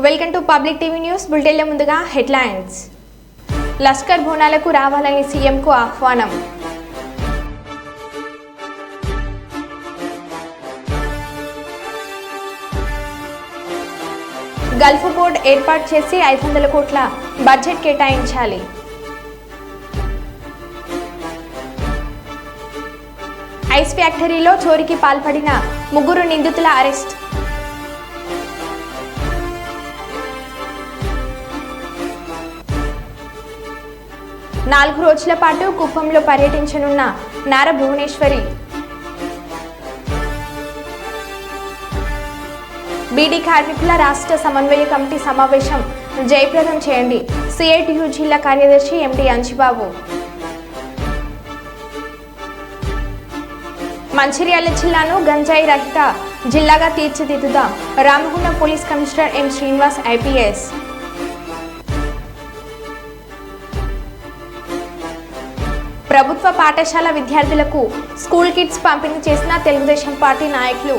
Welcome to public TV news. బులెటిన్ల ముందుగా headlines. Lashkar బోనాలకు రావాలని సీఎంకు ఆహ్వానం. గల్ఫ్ బోర్డు ఏర్పాటు చేసి 500 కోట్ల బడ్జెట్ కేటాయించాలి. ఐస్ ఫ్యాక్టరీలో చోరీకి పాల్పడిన 3 నిందితుల అరెస్ట్. నాలుగు రోజుల పాటు కుప్పంలో పర్యటించనున్న నారా భువనేశ్వరి. బీడీ కార్మికుల రాష్ట్ర సమన్వయ కమిటీ సమావేశం జయప్రదం చేయండి. సిఐటియు జిల్లా కార్యదర్శి ఎండి అంజిబాబు. మంచిర్యాల జిల్లాను గంజాయి రహిత జిల్లాగా తీర్చిదిద్దుదాం. Ramagundam police commissioner M Srinivas IPS. ప్రభుత్వ పాఠశాల విద్యార్థులకు స్కూల్ కిట్స్ పంపిణీ చేసిన తెలుగుదేశం పార్టీ నాయకులు.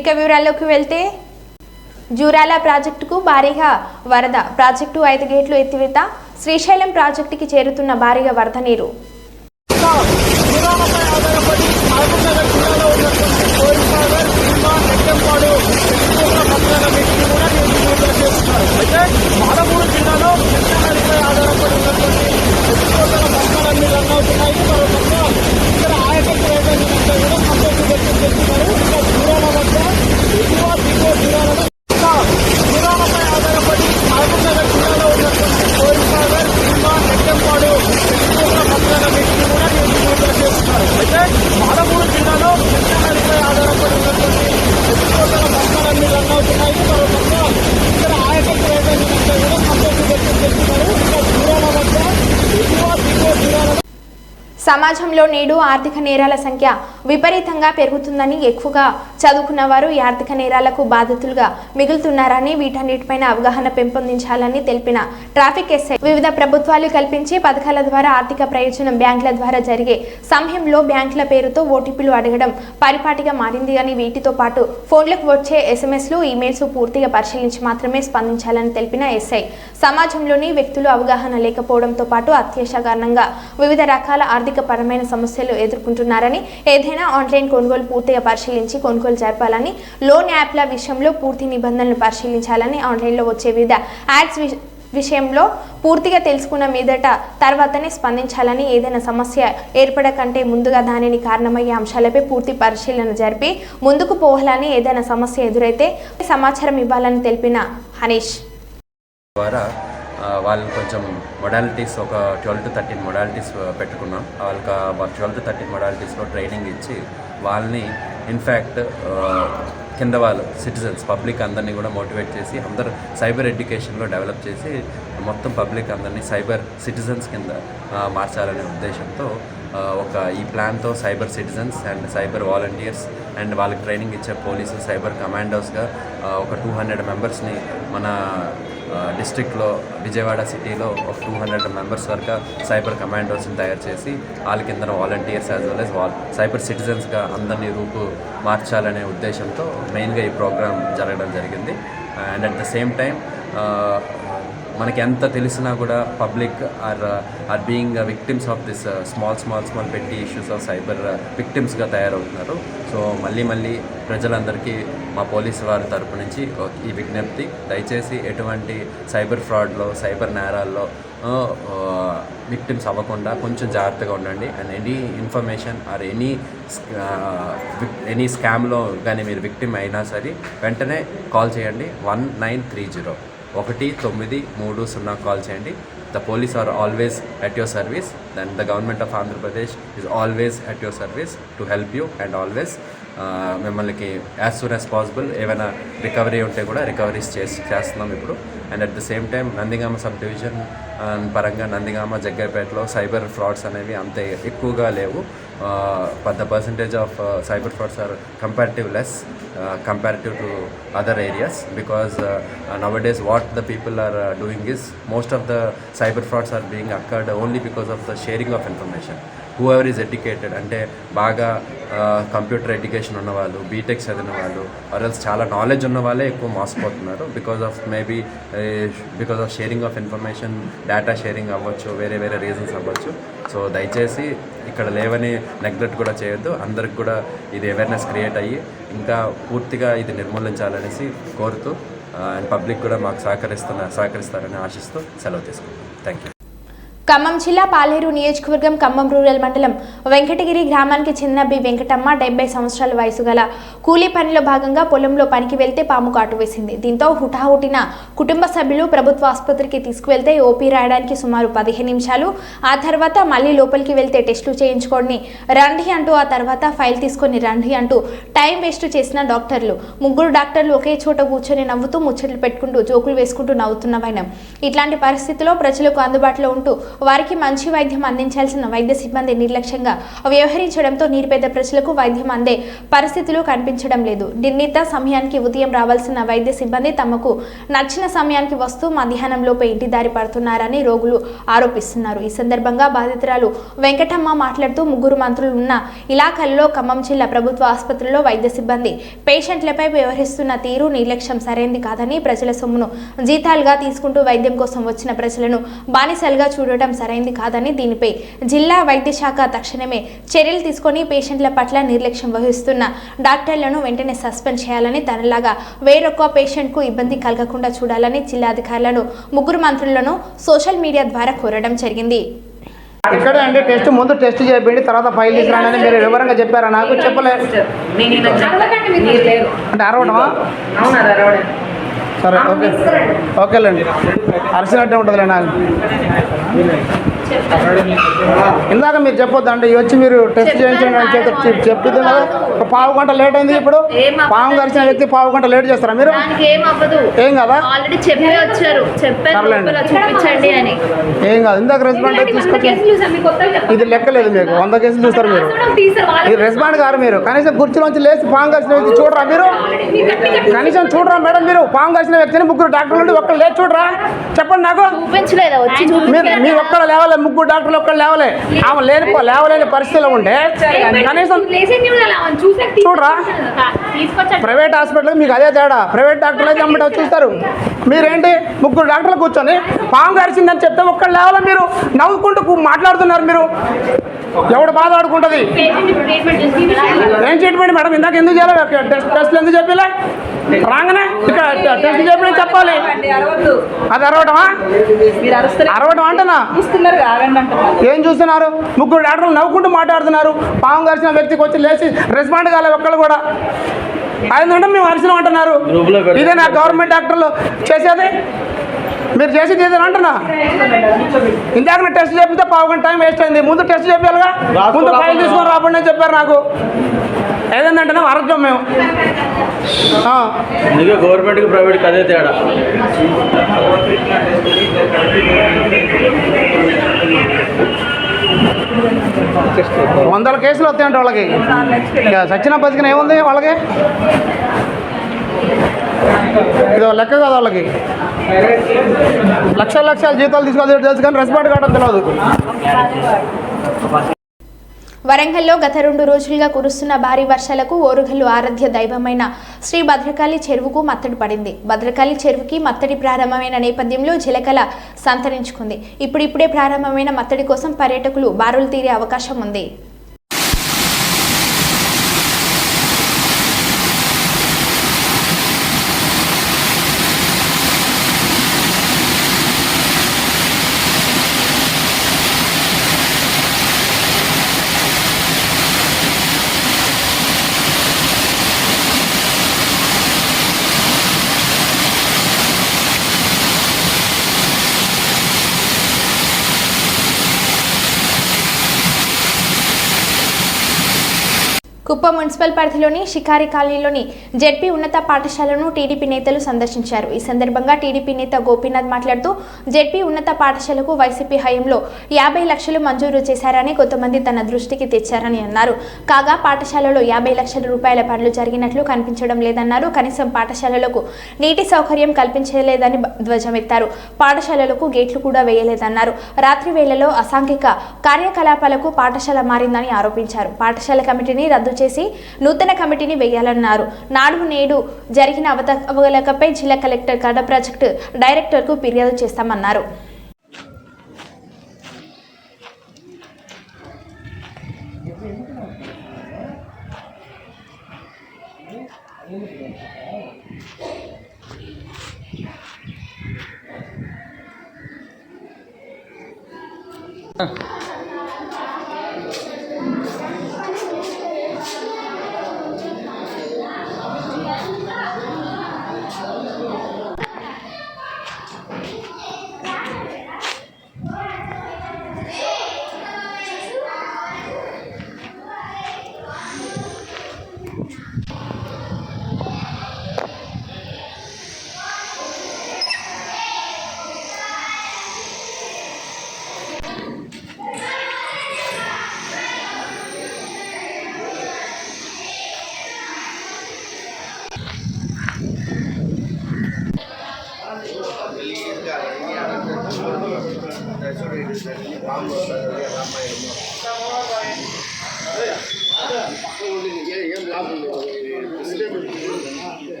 ఇక వివరాల్లోకి వెళ్తే, జూరాల ప్రాజెక్టుకు భారీగా వరద. ప్రాజెక్టు 5 గేట్లు ఎత్తివేత. శ్రీశైలం ప్రాజెక్టుకి చేరుతున్న భారీగా వరద నీరు. మాలమూరు జిల్లాలో ఆధారపడి ఉన్నటువంటి పంటలన్నీ రన్ అవుతున్నాయి. ఇక్కడ ఆయకట్టు రైతులంతా కూడా సంతోషం వ్యక్తం చేస్తున్నారు. ఇంకా దూరాల వద్ద ఎక్కువ దిగువ దూరాలపై ఆధారపడి మహబూబ్నగర్ జిల్లాలో ఉన్నటువంటి కోయిల్సాగర్, భీమా, నెట్టెంపాడు ఎక్కువగా పంటలన్నింటినీ కూడా విడుదల చేస్తున్నారు. అయితే మాలమూరు జిల్లాలో పంటలపై ఆధారపడి ఉన్నటువంటి ఎక్కువ పంటలన్నీ రన్ అవుతున్నాయి. ఇక్కడ ఆయకట్టు రైతులంతా కూడా సంతోషం వ్యక్తం చేస్తున్నారు. ఇంకా దూరాల వద్ద ఎక్కువ దిగువ దూరాల. సమాజంలో నేడు ఆర్థిక నేరాల సంఖ్య విపరీతంగా పెరుగుతుందని, ఎక్కువగా చదువుకున్న వారు ఈ ఆర్థిక నేరాలకు బాధితులుగా మిగులుతున్నారని, వీటన్నిటిపైన అవగాహన పెంపొందించాలని తెలిపిన ట్రాఫిక్ ఎస్ఐ, వివిధ ప్రభుత్వాలు కల్పించే పథకాల ద్వారా ఆర్థిక ప్రయోజనం బ్యాంకుల ద్వారా జరిగే సమయంలో బ్యాంకుల పేరుతో ఓటీపీలు అడగడం పరిపాటిగా మారింది అని, వీటితో పాటు ఫోన్లకు వచ్చే ఎస్ఎంఎస్లు, ఈమెయిల్స్ పూర్తిగా పరిశీలించి మాత్రమే స్పందించాలని తెలిపిన ఎస్ఐ, సమాజంలోని వ్యక్తులు అవగాహన లేకపోవడంతో పాటు అత్యాశ కారణంగా వివిధ రకాల ఆర్థిక పరమైన సమస్యలు ఎదుర్కొంటున్నారని, ఏదైనా ఆన్లైన్ కొనుగోలు పూర్తిగా పరిశీలించి కొనుగోలు జరపాలని, లోన్ యాప్ల విషయంలో పూర్తి నిబంధనలు పరిశీలించాలని, ఆన్లైన్లో వచ్చే వివిధ యాడ్స్ విషయంలో పూర్తిగా తెలుసుకున్న మీదట తర్వాతనే స్పందించాలని, ఏదైనా సమస్య ఏర్పడకంటే ముందుగా దానిని కారణమయ్యే అంశాలపై పూర్తి పరిశీలన జరిపి ముందుకు పోవాలని, ఏదైనా సమస్య ఎదురైతే సమాచారం ఇవ్వాలని తెలిపిన హరీష్. వాళ్ళని కొంచెం మొడాలిటీస్ ఒక 12 to 13 మొడాలిటీస్ పెట్టుకున్నాం. వాళ్ళకి 12 to 13 మొడాలిటీస్లో ట్రైనింగ్ ఇచ్చి వాళ్ళని ఇన్ఫ్యాక్ట్ కింద వాళ్ళు సిటిజన్స్ పబ్లిక్ అందరినీ కూడా మోటివేట్ చేసి అందరు సైబర్ ఎడ్యుకేషన్లో డెవలప్ చేసి మొత్తం పబ్లిక్ అందరినీ సైబర్ సిటిజన్స్ కింద మార్చాలనే ఉద్దేశంతో ఈ ప్లాన్తో cyber citizens and cyber volunteers and వాళ్ళకి ట్రైనింగ్ ఇచ్చే పోలీసు సైబర్ కమాండోస్గా ఒక 200 మెంబర్స్ని మన డిస్ట్రిక్ట్లో విజయవాడ సిటీలో ఒక 200 మెంబర్స్ వరకు సైబర్ కమాండోస్ని తయారు చేసి వాళ్ళ కింద volunteers as well as cyber సిటిజన్స్గా అందరినీ రూపు మార్చాలనే ఉద్దేశంతో మెయిన్గా ఈ ప్రోగ్రామ్ జరగడం జరిగింది. And at the same time మనకి ఎంత తెలిసినా కూడా public are being victims of this small petty issues of cyber విక్టిమ్స్గా తయారవుతున్నారు. సో మళ్ళీ ప్రజలందరికీ మా పోలీసు వారి తరపు నుంచి ఈ విజ్ఞప్తి, దయచేసి ఎటువంటి సైబర్ ఫ్రాడ్లో సైబర్ నేరాల్లో విక్టిమ్స్ అవ్వకుండా కొంచెం జాగ్రత్తగా ఉండండి. And any information or any స్కామ్లో కానీ మీరు విక్టిమ్ అయినా సరే వెంటనే కాల్ చేయండి. 1930 1930 కాల్ చేయండి. The police are always at your service. Then the government of Andhra Pradesh is always at your service to help you and always మిమ్మల్ని as soon as possible ఏమైనా రికవరీ ఉంటే కూడా recoveries చేస్తున్నాం ఇప్పుడు. And at the same time Nandigama sub division పరంగా Nandigama జగ్గైపేటలో cyber frauds అనేవి అంత ఎక్కువగా లేవు. The percentage of cyber frauds are comparative to other areas, because nowadays what the people are doing is most of the cyber frauds are being occurred only because of the sharing of information. Whoever is educated, అంటే బాగా computer education ఉన్నవాళ్ళు, BTech చదివిన వాళ్ళు, ఆర్ఎల్స్ చాలా knowledge ఉన్న వాళ్ళే ఎక్కువ మోసపోతున్నారు. Because of sharing of information, data sharing అవ్వచ్చు, వేరే వేరే రీజన్స్ అవ్వచ్చు. సో దయచేసి ఇక్కడ లేవని నెగ్లెక్ట్ కూడా చేయొద్దు. అందరికి కూడా ఇది అవేర్నెస్ క్రియేట్ అయ్యి ఇంకా పూర్తిగా ఇది నిర్మూలించాలనేసి కోరుతూ అండ్ పబ్లిక్ కూడా మాకు సహకరిస్తారని ఆశిస్తూ సెలవు తీసుకుంటాం. Thank you. ఖమ్మం జిల్లా పాలేరు నియోజకవర్గం ఖమ్మం రూరల్ మండలం వెంకటగిరి గ్రామానికి చెందిన బి వెంకటమ్మ 70 సంవత్సరాల వయసు గల కూలీ పనిలో భాగంగా పొలంలో పనికి వెళ్తే పాము కాటు వేసింది. దీంతో హుటాహుటిన కుటుంబ సభ్యులు ప్రభుత్వ ఆసుపత్రికి తీసుకువెళ్తే ఓపీ రాయడానికి సుమారు 15 నిమిషాలు, ఆ తర్వాత మళ్లీ లోపలికి వెళ్తే టెస్టులు చేయించుకొని రండి అంటూ, ఆ తర్వాత ఫైల్ తీసుకొని రండి అంటూ టైం వేస్ట్ చేసిన డాక్టర్లు. 3 డాక్టర్లు ఒకే చోట కూర్చొని నవ్వుతూ ముచ్చట్లు పెట్టుకుంటూ జోకులు వేసుకుంటూ నవ్వుతున్న వైనం. ఇట్లాంటి పరిస్థితుల్లో ప్రజలకు అందుబాటులో ఉంటూ వారికి మంచి వైద్యం అందించాల్సిన వైద్య సిబ్బంది నిర్లక్ష్యంగా వ్యవహరించడంతో నిరుపేద ప్రజలకు వైద్యం అందే పరిస్థితులు కనిపించడం లేదు. నిర్ణీత సమయానికి ఉదయం రావాల్సిన వైద్య సిబ్బంది తమకు నచ్చిన సమయానికి వస్తూ మధ్యాహ్నంలోపే ఇంటి దారి పడుతున్నారని రోగులు ఆరోపిస్తున్నారు. ఈ సందర్భంగా బాధితురాలు వెంకటమ్మ మాట్లాడుతూ 3 మంత్రులు ఉన్న ఇలాఖల్లో ఖమ్మం జిల్లా ప్రభుత్వ ఆసుపత్రిలో వైద్య సిబ్బంది పేషెంట్లపై వ్యవహరిస్తున్న తీరు నిర్లక్ష్యం సరైంది కాదని, ప్రజల సొమ్మును జీతాలుగా తీసుకుంటూ వైద్యం కోసం వచ్చిన ప్రజలను బానిసలుగా చూడటం సరైంది కాదని, దీనిపై జిల్లా వైద్య శాఖ తక్షణమే చర్యలు తీసుకొని పేషెంట్ల పట్ల నిర్లక్ష్యం వహిస్తున్న డాక్టర్లను వెంటనే సస్పెండ్ చేయాలని, తనలాగా వేరొక పేషెంట్కు ఇబ్బంది కలగకుండా చూడాలని జిల్లా అధికారులను 3 మంత్రులను సోషల్ మీడియా ద్వారా కోరడం జరిగింది. ఇక్కడే అండి టెస్ట్, ముందు టెస్ట్ చేయండి, తర్వాత ఫైల్ తీసుకురానని మీరు వివరంగా చెప్పారా? నాకు చెప్పలేదు. అంటే అరవడమా? సరే, ఓకే, ఓకేలేండి. అరిసినట్టే ఉంటుందిలే. నాకు ఇందాక మీరు చెప్పొద్దు అంటే వచ్చి మీరు టెస్ట్ చేయించండి అని చెప్తుంది కదా. ఒక పావు గంట లేట్ అయింది. ఇప్పుడు పాము కరిచిన వ్యక్తి పావు గంట లేట్ చేస్తారా మీరు? ఏం కదా, ఏం కాదు. ఇందాక రెస్పాండ్ అయితే తీసుకొచ్చి ఇది లెక్కలేదు మీకు. 100 కేసులు చూస్తారు మీరు. ఇది రెస్పాండ్ గారు మీరు. కనీసం కుర్చీలోంచి లేచి పాము కరిచిన వ్యక్తి చూడరా మీరు? కనీసం చూడరా మేడం మీరు? పాము కరిచిన వ్యక్తిని 3 డాక్టర్లు ఉండి ఒక్కరు లేచి చూడరా? చెప్పండి నాకు. మీరు ఒక్కడ లేవాలి, 3 డాక్టర్లు ఒక్కరు లేవలే. ఆమె లేవలేని పరిస్థితిలో ఉంటే కనీసం చూడరా? ప్రైవేట్ హాస్పిటల్ మీకు అదే తేడా. ప్రైవేట్ డాక్టర్లు అయితే అమ్మట చూస్తారు. మీరేంటి 3 డాక్టర్లు కూర్చొని పాము కరిచిందని చెప్తే ఒక్కరు లేవాలి. మీరు నవ్వుకుంటూ మాట్లాడుతున్నారు. మీరు ఎవడు బాధ ఆడుకుంటుంది? ఏం ట్రీట్మెంట్ మేడం? ఇందాక ఎందుకు చేయాలి? టెస్ట్లు ఎందుకు చెప్పలే? రాగానే ఇక్కడ టెస్ట్ చెప్పిన చెప్పాలి. అది అరవటమా? అరవటం అంటనా? ఏం చూస్తున్నారు? 3 డాక్టర్లు నవ్వుకుంటూ మాట్లాడుతున్నారు. పాము కరిచిన వ్యక్తికి వచ్చి లేచి రెస్పాండ్ కాలే ఒక్కళ్ళు కూడా. అయిందంటే మేము అరిసినాం అంటున్నారు. ఇదే నా గవర్నమెంట్ డాక్టర్లు చేసేది? మీరు చేసేది ఏదైనా అంటున్నా? ఇందాక టెస్ట్ చేపితే పావు గంట టైం వేస్ట్ అయింది. ముందు టెస్ట్ చెప్పాలిగా. ముందు ఫైల్ తీసుకొని రాబడి అని చెప్పారు నాకు. ఏదంటే అరచం మేము. గవర్నమెంట్కి ప్రైవేట్కి అదే తేడా. వందల కేసులు వస్తాయంటే వాళ్ళకి. సచిన బతికిన ఏముంది వాళ్ళకి? ఇదో లెక్క కదా వాళ్ళకి. లక్షల జీతాలు తీసుకోవాలి తెలుసు కానీ రెస్పాండ్ కావడం తెలియదు. వరంగల్లో గత 2 రోజులుగా కురుస్తున్న భారీ వర్షాలకు ఓరుగల్లు ఆరాధ్య దైవమైన శ్రీ భద్రకాళి చెరువుకు మత్తడి పడింది. భద్రకాళి చెరువుకి మత్తడి ప్రారంభమైన నేపథ్యంలో జలకళ సంతరించుకుంది. ఇప్పుడిప్పుడే ప్రారంభమైన మత్తడి కోసం పర్యాటకులు బారులు తీరే అవకాశం ఉంది. కుప్పం మున్సిపల్ పరిధిలోని షికారి కాలనీలోని జెడ్పీ ఉన్నత పాఠశాలను టీడీపీ నేతలు సందర్శించారు. ఈ సందర్భంగా టీడీపీ నేత గోపీనాథ్ మాట్లాడుతూ జెడ్పీ ఉన్నత పాఠశాలకు వైసీపీ హయాంలో 50 లక్షలు మంజూరు చేశారని కొంతమంది తన దృష్టికి తెచ్చారని అన్నారు. కాగా పాఠశాలలో 50 లక్షల రూపాయల పనులు జరిగినట్లు కనిపించడం లేదన్నారు. కనీసం పాఠశాలలకు నీటి సౌకర్యం కల్పించలేదని ధ్వజమెత్తారు. పాఠశాలలకు గేట్లు కూడా వేయలేదన్నారు. రాత్రి వేళలో అసాంఘిక కార్యకలాపాలకు పాఠశాల మారిందని ఆరోపించారు. పాఠశాల కమిటీని రద్దు చేసి నూతన కమిటీని వేయాలన్నారు. నాడు నేడు జరిగిన అవకతవకలపై జిల్లా కలెక్టర్ కడ ప్రాజెక్టు డైరెక్టర్కు ఫిర్యాదు చేస్తామన్నారు.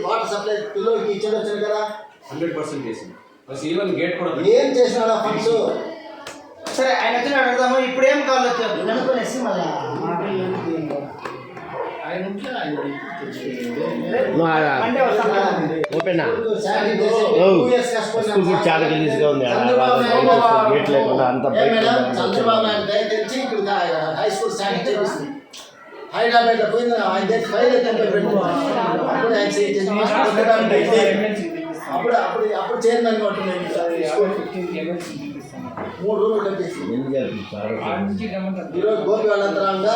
వాటర్ సప్లై పిల్లలకి ఇచ్చాడు వచ్చాడు కదా 100% చేసింది. ఈవెన్ గేట్ కూడా ఏం చేసినాడు ఆ ఫండ్స్? సరే ఆయన వచ్చి అడుగుదాము. ఇప్పుడు ఏం కావాలి అనుకునేసి మళ్ళీ ఓపెనా చాలా గలీజ్గా ఉంది. గేట్ లేకుండా అంత చంద్రబాబు నాయుడు దయచేసి ఇప్పుడు హై స్కూల్ శాంక్షన్ చేపిస్తుంది. హైదరాబాద్లో పోయింది ఆయన దగ్గర ఫైల్ అయితే అప్పుడు అప్పుడు అప్పుడు అప్పుడు చైర్మన్ ఉంటున్నాయి 3 రూములు కట్టేసి ఈరోజు గోపి వాళ్ళంతరంగా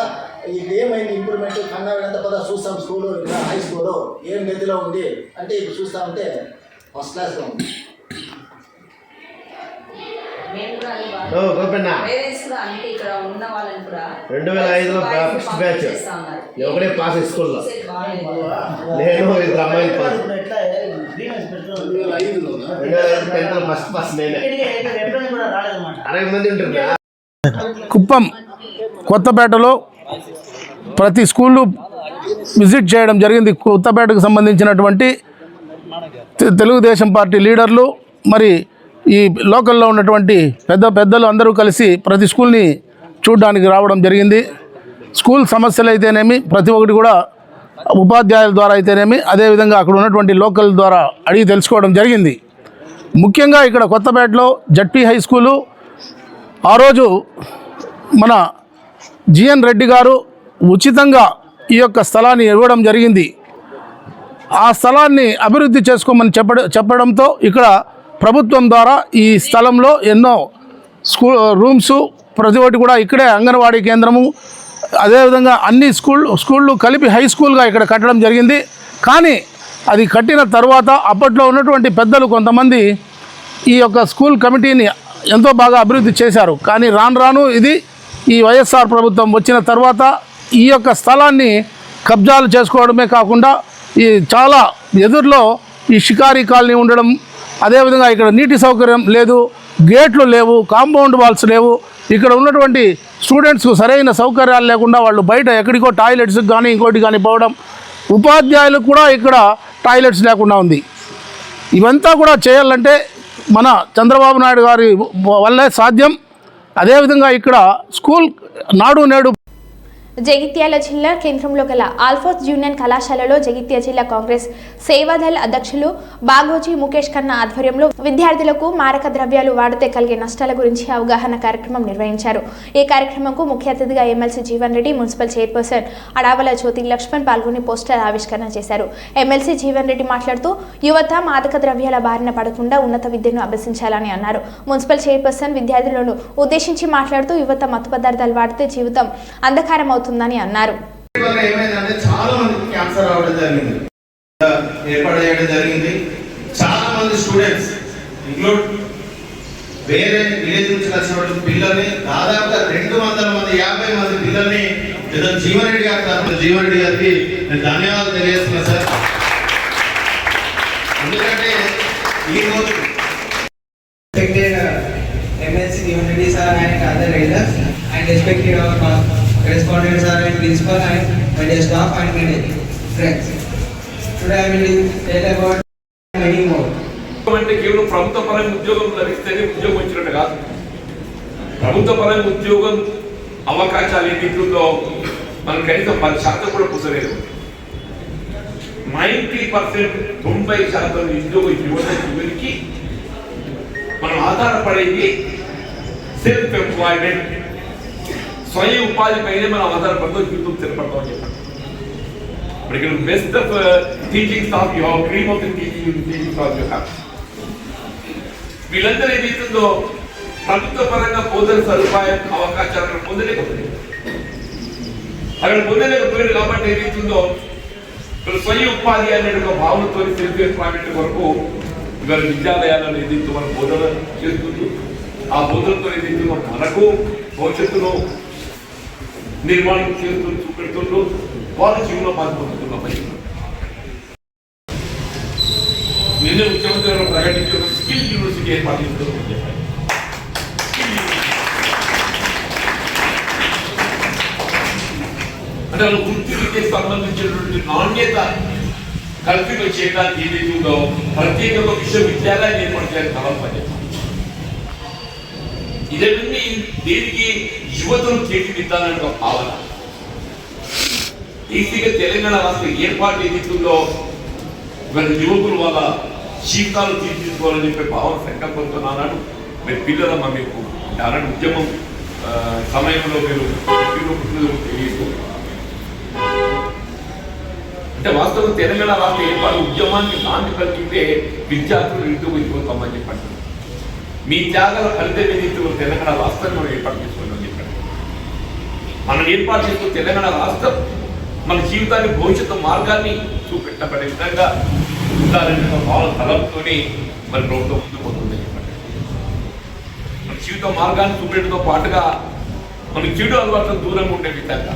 ఇది ఏమైంది ఇంప్రూవ్మెంట్ కన్నా వీళ్ళంతా పదా చూస్తాం. స్కూలు ఇక్కడ హై స్కూలు ఏం గతిలో ఉంది అంటే ఇప్పుడు చూస్తా ఉంటే ఫస్ట్ క్లాస్లో ఉంది. గోపన్న 2005లో ఫస్ట్ బ్యాచ్ ఒకటే పాస్ స్కూల్లో నేను 2 అమ్మాయిలు పాస్ 2005 ఫస్ట్ పాస్ నేనే 60 మంది ఉంటుందా. కుప్పం కొత్తపేటలో ప్రతి స్కూళ్ళు విజిట్ చేయడం జరిగింది. కొత్తపేటకు సంబంధించినటువంటి తెలుగుదేశం పార్టీ లీడర్లు మరి ఈ లోకల్లో ఉన్నటువంటి పెద్దలు అందరూ కలిసి ప్రతి స్కూల్ని చూడడానికి రావడం జరిగింది. స్కూల్ సమస్యలు అయితేనేమి ప్రతి ఒక్కటి కూడా ఉపాధ్యాయుల ద్వారా అయితేనేమి అదేవిధంగా అక్కడ ఉన్నటువంటి లోకల్ ద్వారా అడిగి తెలుసుకోవడం జరిగింది. ముఖ్యంగా ఇక్కడ కొత్తపేటలో జడ్పీ హై స్కూలు ఆ రోజు మన జిఎన్ రెడ్డి గారు ఉచితంగా ఈ యొక్క స్థలాన్ని ఇవ్వడం జరిగింది. ఆ స్థలాన్ని అభివృద్ధి చేసుకోమని చెప్పడంతో ఇక్కడ ప్రభుత్వం ద్వారా ఈ స్థలంలో ఎన్నో రూమ్స్ ప్రతి ఒక్కటి కూడా ఇక్కడే అంగన్వాడీ కేంద్రము అదేవిధంగా అన్ని స్కూళ్ళు కలిపి హై స్కూల్గా ఇక్కడ కట్టడం జరిగింది. కానీ అది కట్టిన తర్వాత అప్పట్లో ఉన్నటువంటి పెద్దలు కొంతమంది ఈ యొక్క స్కూల్ కమిటీని ఎంతో బాగా అభివృద్ధి చేశారు. కానీ రాను ఇది ఈ వైఎస్ఆర్ ప్రభుత్వం వచ్చిన తర్వాత ఈ యొక్క స్థలాన్ని కబ్జాలు చేసుకోవడమే కాకుండా ఈ చాలా ఎదురులో ఈ షికారీ కాలనీ ఉండడం, అదేవిధంగా ఇక్కడ నీటి సౌకర్యం లేదు, గేట్లు లేవు, కాంపౌండ్ వాల్స్ లేవు. ఇక్కడ ఉన్నటువంటి స్టూడెంట్స్కు సరైన సౌకర్యాలు లేకుండా వాళ్ళు బయట ఎక్కడికో టాయిలెట్స్కి కానీ ఇంకోటి కానీ పోవడం, ఉపాధ్యాయులకు కూడా ఇక్కడ టాయిలెట్స్ లేకుండా ఉంది. ఇవంతా కూడా చేయాలంటే మన చంద్రబాబు నాయుడు గారి వల్లే సాధ్యం. అదేవిధంగా ఇక్కడ స్కూల్ నాడు నేడు జగిత్యాల జిల్లా కేంద్రంలో గల ఆల్ఫోస్ జూనియర్ కళాశాలలో జగిత్యాల జిల్లా కాంగ్రెస్ సేవాదళ్ అధ్యక్షులు బాగోజీ ముఖేష్ ఖన్నా ఆధ్వర్యంలో విద్యార్థులకు మారక ద్రవ్యాలు వాడితే కలిగే నష్టాల గురించి అవగాహన కార్యక్రమం నిర్వహించారు. ఈ కార్యక్రమంకు ముఖ్య అతిథిగా MLC Jeevan Reddy, municipal chairperson Adavala Jyothi Lakshman పాల్గొని పోస్టర్ ఆవిష్కరణ చేశారు. ఎమ్మెల్సీ జీవన్ రెడ్డి మాట్లాడుతూ యువత మాదక ద్రవ్యాల బారిన పడకుండా ఉన్నత విద్యను అభ్యసించాలని అన్నారు. మున్సిపల్ చైర్పర్సన్ విద్యార్థులను ఉద్దేశించి మాట్లాడుతూ యువత మత్తు పదార్థాలు వాడితే జీవితం అంధకారం అవుతుందని అన్నారు. ఏమైందంటే చాలా మందికి క్యాన్సర్ రావడం జరిగింది, ఏర్పాటు చేయడం జరిగింది. చాలా మంది స్టూడెంట్స్ ఇంక్లూడ్ వేరే విలేజ్ నుంచి వచ్చిన పిల్లల్ని దాదాపుగా 200 మంది 50 మంది పిల్లల్ని జీవన్ రెడ్డి గారి తరఫున జీవన్ రెడ్డి గారికి నేను ధన్యవాదాలు తెలియజేస్తున్నాను సార్. ఎందుకంటే ఈ రోజు MLC Jeevan Reddy sir and other leaders and respected our correspondent sir and principal and my dear staff and my dear friends. Today I will tell about many more. అంటే కేవలం ప్రభుత్వ పరంగా ఉద్యోగం లభిస్తేనే ఉద్యోగం వచ్చినట్టు కాదు. ప్రభుత్వ పరంగా ఉద్యోగం అవకాశాలు ఏమిటో మనం కనీసం 10% కూడా పుసలేదు. 90% 90% ఉద్యోగ యువతకి మనం ఆధారపడేది సెల్ఫ్ ఎంప్లాయ్మెంట్, స్వయం ఉపాధి పైనే మనం ఆధారపడతాం, జీవితం స్థిరపడతామని చెప్పండి. ఇప్పుడు ఇక్కడ best of teaching staff you have, cream of the teaching staff you have. వీళ్ళందరూ ఏదైతుందో ప్రభుత్వ పరంగా బోధన సదుపాయం అవకాశాలను పొందలేకపోయింది. అక్కడ పొందలేకపోయింది కాబట్టి ఏదైతుందో స్వయం ఉపాధి అనే ఒక భావనతో సెల్ఫ్ ఎంప్లాయ్మెంట్ వరకు ఇవాళ విద్యాలయాలను ఏదైతే మనం బోధన చేస్తుంది, ఆ బోధనతో ఏదైతే మనకు భవిష్యత్తులో నిర్మాణం చేస్తూ చూపెడుతుంటూ వాళ్ళ జీవనోపాధి పొందుతున్నామని నిన్న ముఖ్యమంత్రి గారు ప్రకటించిన స్కిల్ యూనివర్సిటీ ఏర్పాటు చేస్తుందని చెప్పారు. అంటే వాళ్ళు వృత్తి విద్యకు సంబంధించినటువంటి నాణ్యత కల్పితం చేయడానికి ఏదైతే ఉందో ప్రత్యేకంగా విశ్వవిద్యాలయాన్ని ఏర్పాటు చేయాలని తలపని ఇదన్నీ దేనికి యువతను తీర్చిదిద్దాలని ఒక భావన. ఈసీగా తెలంగాణ రాష్ట్ర ఏర్పాటు ఏదైతుందో ఇవాళ యువకులు వాళ్ళ జీవితాలు తీర్చిదిద్దుకోవాలని చెప్పే భావన సంకల్పంతో నానాడు మీరు పిల్లలమ్మ మీకు ఆనాడు ఉద్యమం సమయంలో మీరు తెలియదు. అంటే వాస్తవం తెలంగాణ రాష్ట్ర ఏర్పాటు ఉద్యమానికి నాంది కలిగితే విద్యార్థులు ఇంటికి వెళ్ళిపోతామని చెప్పండి. మీ త్యాగాల ఫలితం ఏదైతే తెలంగాణ రాష్ట్రాన్ని మనం ఏర్పాటు చేసుకున్నాం చెప్పండి. మనం ఏర్పాటు చేసుకున్న తెలంగాణ రాష్ట్రం మన జీవితాన్ని భవిష్యత్తు మార్గాన్ని చూపెట్టబడే విధంగా ఉండాలనే భావన తలంతోనే మరి ప్రభుత్వం ముందుకు పోతుందని చెప్పండి. మన జీవిత మార్గాన్ని చూపెట్టడంతో పాటుగా మన చెడు అలవాట్లకు దూరంగా ఉండే విధంగా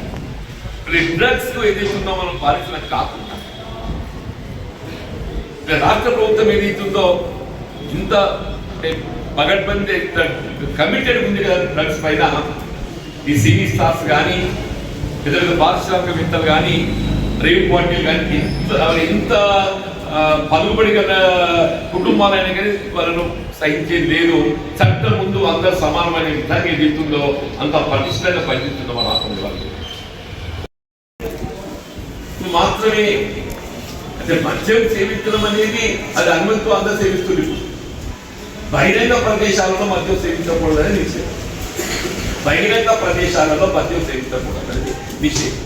డ్రగ్స్ ఏదైతుందో మనం పాలించడం కాకుండా రాష్ట్ర ప్రభుత్వం ఏదైతుందో ఇంత పగడ్బందీ కమిటెడ్ ఉంది కదా డ్రగ్స్ పైన. ఈ సినీ స్టార్స్ కానీ ఇతర పారిశ్రామికవేత్తలు కానీ రేవ్ పార్టీలు కానీ ఎంత పలుకుబడి గల కుటుంబాలైనా కానీ వాళ్ళను సహించేది లేదు. చట్టం ముందు అందరూ సమానమైన విధంగా ఏదైతుందో అంత పటిష్టంగా పనిచేస్తుందో మన రాష్ట్రంలో వాళ్ళు మాత్రమే. అంటే మద్యం సేవించడం అనేది అది అనుమతితో అందరూ సేవిస్తుంది. బహిరంగ ప్రదేశాలలో మద్యం సేవించకూడదని నిషేధం. బహిరంగ ప్రదేశాలలో మద్యం సేవించకూడదనేది నిషేధం.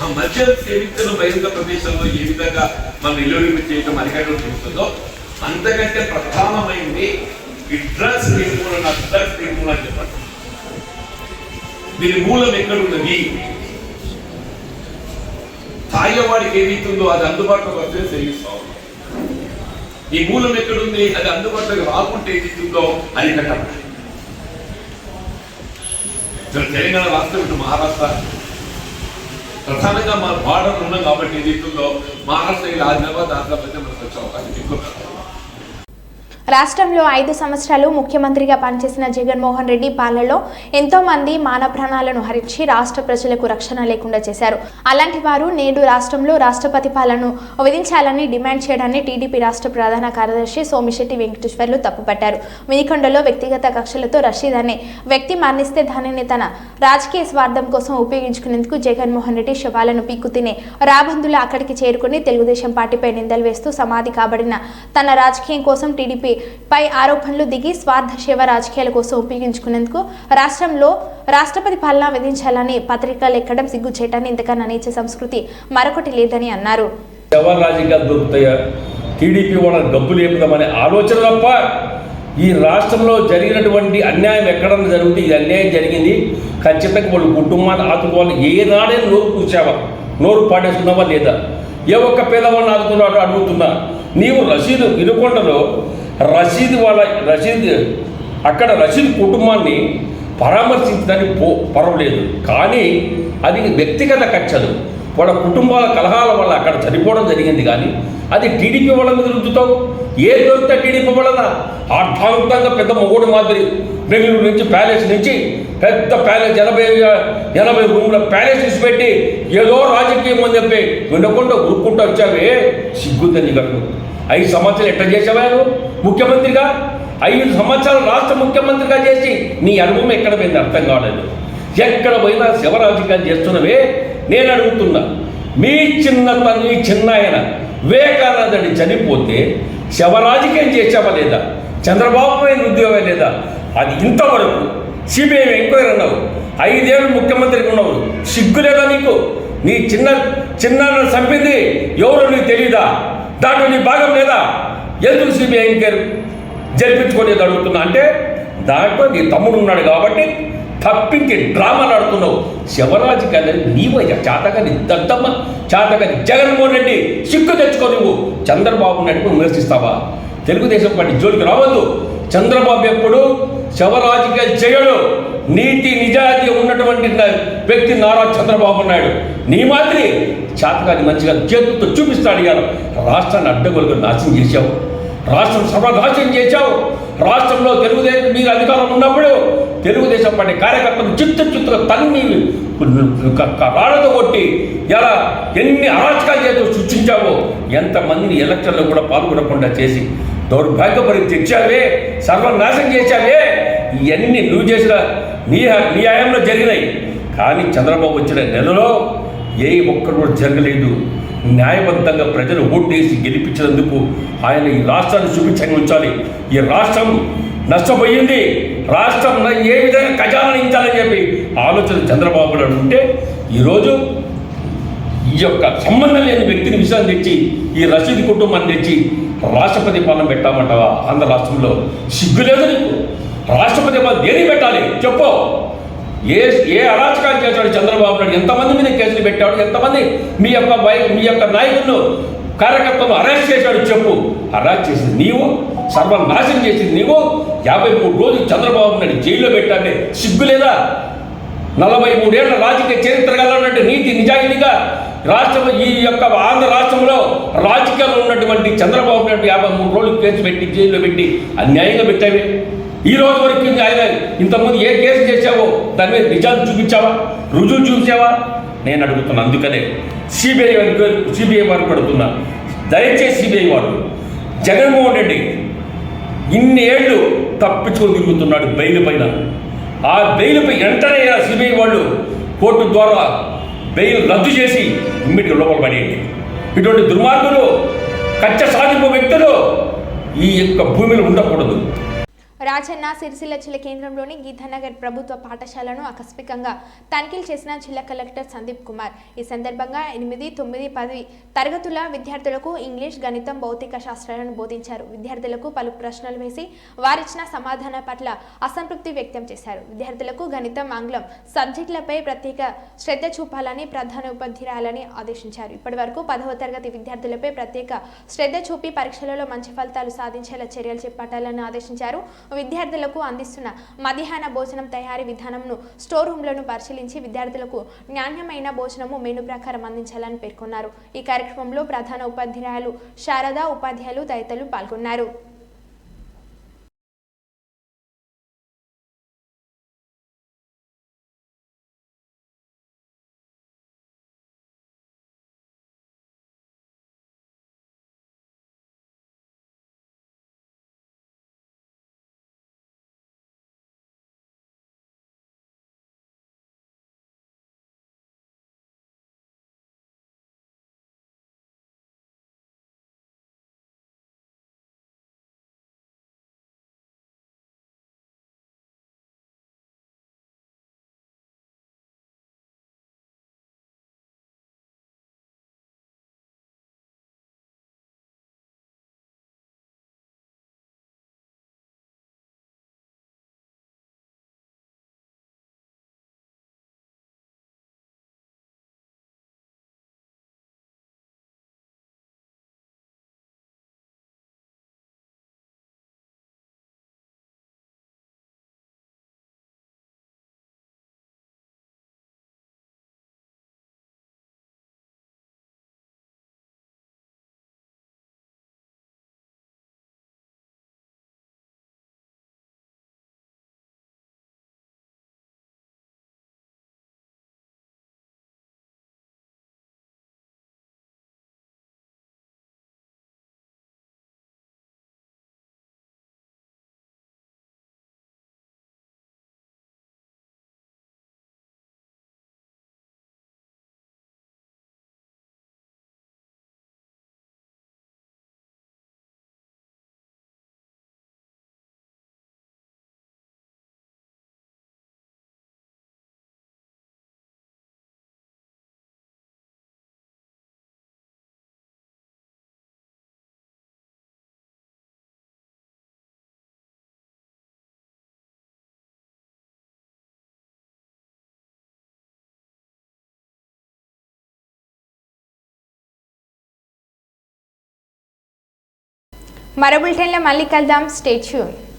ఆ మద్యం సేవించడం బహిరంగ ప్రదేశంలో ఏ విధంగా మనం నిలువరింపు చేయడం అరికట్టడం చూస్తుందో అంతకంటే ప్రధానమైంది ఈ డ్రగ్స్ నిర్మూలన. డ్రగ్స్ నిర్మూలన చెప్పండి. దీని మూలం ఎక్కడున్నది? తాగేవాడికి ఏదైతుందో అది అందుబాటులోకి వస్తే సేవిస్తాం. ఈ మూలం ఎక్కడుంది? అది అందుబాటులోకి రాకుంటే ఏదైతుందో అది కట్టాలి. తెలంగాణ రాష్ట్రం ఇటు మహారాష్ట్ర ప్రధానంగా మన బార్డర్ ఉన్నాం కాబట్టి ఏదైతుందో మహారాష్ట్ర ఆదిలాబాద్ మనకు వచ్చే అవకాశం ఎక్కువ. రాష్ట్రంలో 5 సంవత్సరాలు ముఖ్యమంత్రిగా పనిచేసిన జగన్మోహన్ రెడ్డి పాలనలో ఎంతో మంది మానవ ప్రాణాలను హరించి రాష్ట్ర ప్రజలకు రక్షణ లేకుండా చేశారు. అలాంటి వారు నేడు రాష్ట్రంలో రాష్ట్రపతి పాలనను విధించాలని డిమాండ్ చేయడాన్ని టీడీపీ రాష్ట్ర ప్రధాన కార్యదర్శి సోమిశెట్టి వెంకటేశ్వర్లు తప్పుపట్టారు. వినికొండలో వ్యక్తిగత కక్షలతో రషీద్ అనే వ్యక్తి మరణిస్తే దానిని తన రాజకీయ స్వార్థం కోసం ఉపయోగించుకునేందుకు జగన్మోహన్ రెడ్డి శవాలను పీక్కు తినే రాబందులు అక్కడికి చేరుకుని తెలుగుదేశం పార్టీపై నిందలు వేస్తూ సమాధి కాబడిన తన రాజకీయం కోసం టీడీపీ పై ఆరోపణలు దిగి స్వార్థ సేవ రాజకీయాల కోసం ఉపయోగించుకునేందుకు రాష్ట్రంలో రాష్ట్రపతి పాలన విధించాలని పత్రికలు ఎక్కడం సిగ్గుచేటని ఇంతకన్నా నీచ సంస్కృతి మరొకటి లేదని అన్నారు. ఎవరు రాజకీయాలు దొరుకుతాయా, టీడీపీ వాళ్ళని డబ్బు లేపుదామనే ఆలోచన తప్ప ఈ రాష్ట్రంలో జరిగినటువంటి అన్యాయం ఎక్కడన్నా జరుగుతుంది. ఇది అన్యాయం జరిగింది, ఖచ్చితంగా వాళ్ళు కుటుంబాన్ని ఆదుకోవాలి. ఏనాడే నోరు కూర్చావా, నోరు పాడేసుకున్నావా లేదా? ఏ ఒక్క పేదవాళ్ళని ఆదుకున్నాడు అడుగుతున్నా. నీవు రషీద్ వినుకొండలో అక్కడ రషీద్ కుటుంబాన్ని పరామర్శించడానికి పర్వాలేదు, కానీ అది వ్యక్తిగత కక్షలు, వాళ్ళ కుటుంబాల కలహాల వల్ల అక్కడ చనిపోవడం జరిగింది. కానీ అది టీడీపీ వాళ్ళ మీద రుద్దుతావు. ఏం దొరికితే టీడీపీ వలన అర్థాంతంగా పెద్ద మొగోడు మాదిరి బెంగళూరు నుంచి ప్యాలెస్ నుంచి పెద్ద ప్యాలెస్ 80 రూమ్ల ప్యాలెస్ తీసి పెట్టి ఏదో రాజకీయం అని చెప్పి వినకుండా ఊరుకుంటూ వచ్చావే, సిగ్గుందని గడుపు. 5 సంవత్సరాలు ఎట్లా చేసావా నువ్వు ముఖ్యమంత్రిగా? 5 సంవత్సరాలు రాష్ట్ర ముఖ్యమంత్రిగా చేసి నీ అనుభవం ఎక్కడ పోయింది అర్థం కాలేదు. ఎక్కడ పోయినా శివరాజకీయాలు చేస్తున్నవే. నేను అడుగుతున్నా, మీ చిన్న ఆయన వివేకానందుడి చనిపోతే శివరాజకీయం చేసావా లేదా? చంద్రబాబు పైన ఉద్యోగం లేదా? అది ఇంతవరకు సిబిఐ ఎంక్వైరీ అన్నావు, 5 ఏళ్ళు ముఖ్యమంత్రిగా ఉన్నావు, సిగ్గు లేదా నీకు? నీ చిన్న చంపింది ఎవరో నీకు తెలీదా? దాంట్లో నీ భాగం లేదా? ఎందుకు సిబిఐ ఎంక్వైరీ జరిపించుకోలేదు అడుగుతున్నా. అంటే దాంట్లో నీ తమ్ముడు ఉన్నాడు కాబట్టి తప్పించి డ్రామాలు ఆడుతున్నావు. శివరాజకీయాలు నీవయ్యా చేతగాని దద్దమ్మ, చేతగాని జగన్మోహన్ రెడ్డి సిగ్గు తెచ్చుకో. నువ్వు చంద్రబాబు నాయుడు విమర్శిస్తావా? తెలుగుదేశం పార్టీ జోలికి రావద్దు. చంద్రబాబు ఎప్పుడు శివరాజకీయాలు చేయడు. నీతి నిజాయితీ ఉన్నటువంటి వ్యక్తి నారా చంద్రబాబు నాయుడు. నీ మాదిరి చేతగాని మంచిగా చేతులతో చూపిస్తాడు. ఇవాళ రాష్ట్రాన్ని అడ్డగోలుగా నాశనం చేశావు, రాష్ట్రం సర్వనాశనం చేశావు. రాష్ట్రంలో తెలుగుదేశం మీరు అధికారంలో ఉన్నప్పుడు తెలుగుదేశం పార్టీ కార్యకర్తలు చిత్తుగా తన్ని రాళ్లతో కొట్టి ఎలా ఎన్ని అరాచకాలు చేస్తూ సృష్టించావో, ఎంతమందిని ఎలక్షన్లో కూడా పాల్గొనకుండా చేసి దౌర్భాగ్యపరి తెచ్చావే, సర్వనాశనం చేశావే. ఇవన్నీ నువ్వు చేసిన నీ హయాంలో జరిగినాయి. కానీ చంద్రబాబు వచ్చిన నెలలో ఏ ఒక్కరు కూడా జరగలేదు. న్యాయబద్ధంగా ప్రజలు ఓటేసి గెలిపించినందుకు ఆయన ఈ రాష్ట్రాన్ని చూపించంగా ఉంచాలి. ఈ రాష్ట్రం నష్టపోయింది, రాష్ట్రం ఏ విధంగా ఖజానాన్ని ఇచ్చాలని చెప్పి ఆలోచన చంద్రబాబు నాయుడు ఉంటే ఈరోజు ఈ యొక్క సంబంధం లేని వ్యక్తిని విషయాన్ని తెచ్చి ఈ రషీద్ కుటుంబాన్ని తెచ్చి రాష్ట్రపతి పాలన పెట్టామంటావా? ఆంధ్ర రాష్ట్రంలో సిగ్గు లేదు నీకు? రాష్ట్రపతి పాలన దేని పెట్టాలి చెప్పు? ఏ అరాచకాలు చేశాడు చంద్రబాబు నాయుడు? ఎంతమంది మీద కేసులు పెట్టాడు? ఎంతమంది మీ యొక్క నాయకులను కార్యకర్తలను అరెస్ట్ చేశాడు చెప్పు? అరెస్ట్ చేసింది నీవు, సర్వనాశనం చేసింది నీవు. 53 రోజులు చంద్రబాబు నాయుడు జైల్లో పెట్టాలి, సిగ్గు లేదా? 43 ఏళ్ల రాజకీయ చరిత్ర గలన్నట్టు నీతి నిజాయితీగా ఈ యొక్క ఆంధ్ర రాష్ట్రంలో రాజకీయాల్లో ఉన్నటువంటి చంద్రబాబు నాయుడు 53 రోజులు కేసు పెట్టి జైల్లో పెట్టి అన్యాయంగా పెట్టావే. ఈ రోజు వరకు ఆయన ఇంతకుముందు ఏ కేసు చేశావో దాని మీద నిజాలు చూపించావా, రుజువు చూపించావా? నేను అడుగుతున్నా. అందుకనే సిబిఐ వారు పడుతున్నా, దయచేసి సిబిఐ వారు జగన్మోహన్ రెడ్డి ఇన్ని ఏళ్ళు తప్పించుకొని తిరుగుతున్నాడు బెయిల్ పైన. ఆ బెయిల్పై వెంటనే సిబిఐ వాళ్ళు కోర్టు ద్వారా బెయిల్ రద్దు చేసి ఇమ్మీడియట్ లోపల పడేయండి. ఇటువంటి దుర్మార్గులు, కచ్చ సాధింపు వ్యక్తులు ఈ యొక్క భూమిలో ఉండకూడదు. రాజన్న సిరిసిల్ల జిల్లా కేంద్రంలోని గీతానగర్ ప్రభుత్వ పాఠశాలను ఆకస్మికంగా తనిఖీలు చేసిన జిల్లా కలెక్టర్ సందీప్ కుమార్. ఈ సందర్భంగా 8, 9, 10 తరగతుల విద్యార్థులకు ఇంగ్లీష్, గణితం, భౌతిక శాస్త్రాలను బోధించారు. విద్యార్థులకు పలు ప్రశ్నలు వేసి వారిచ్చిన సమాధానం పట్ల అసంతృప్తి వ్యక్తం చేశారు. విద్యార్థులకు గణితం, ఆంగ్లం సబ్జెక్టులపై ప్రత్యేక శ్రద్ధ చూపాలని ప్రధాన ఉపాధ్యాయులని ఆదేశించారు. ఇప్పటి వరకు 10వ తరగతి విద్యార్థులపై ప్రత్యేక శ్రద్ధ చూపి పరీక్షలలో మంచి ఫలితాలు సాధించేలా చర్యలు చేపట్టాలని ఆదేశించారు. విద్యార్థులకు అందిస్తున్న మధ్యాహ్న భోజనం తయారీ విధానంను, స్టోర్ రూమ్లను పరిశీలించి విద్యార్థులకు నాణ్యమైన భోజనము మెను ప్రకారం అందించాలని పేర్కొన్నారు. ఈ కార్యక్రమంలో ప్రధాన ఉపాధ్యాయులు శారద, ఉపాధ్యాయులు తదితరులు పాల్గొన్నారు. మరో బులెటిన్లో మళ్ళీ కలుద్దాం. Stay tune.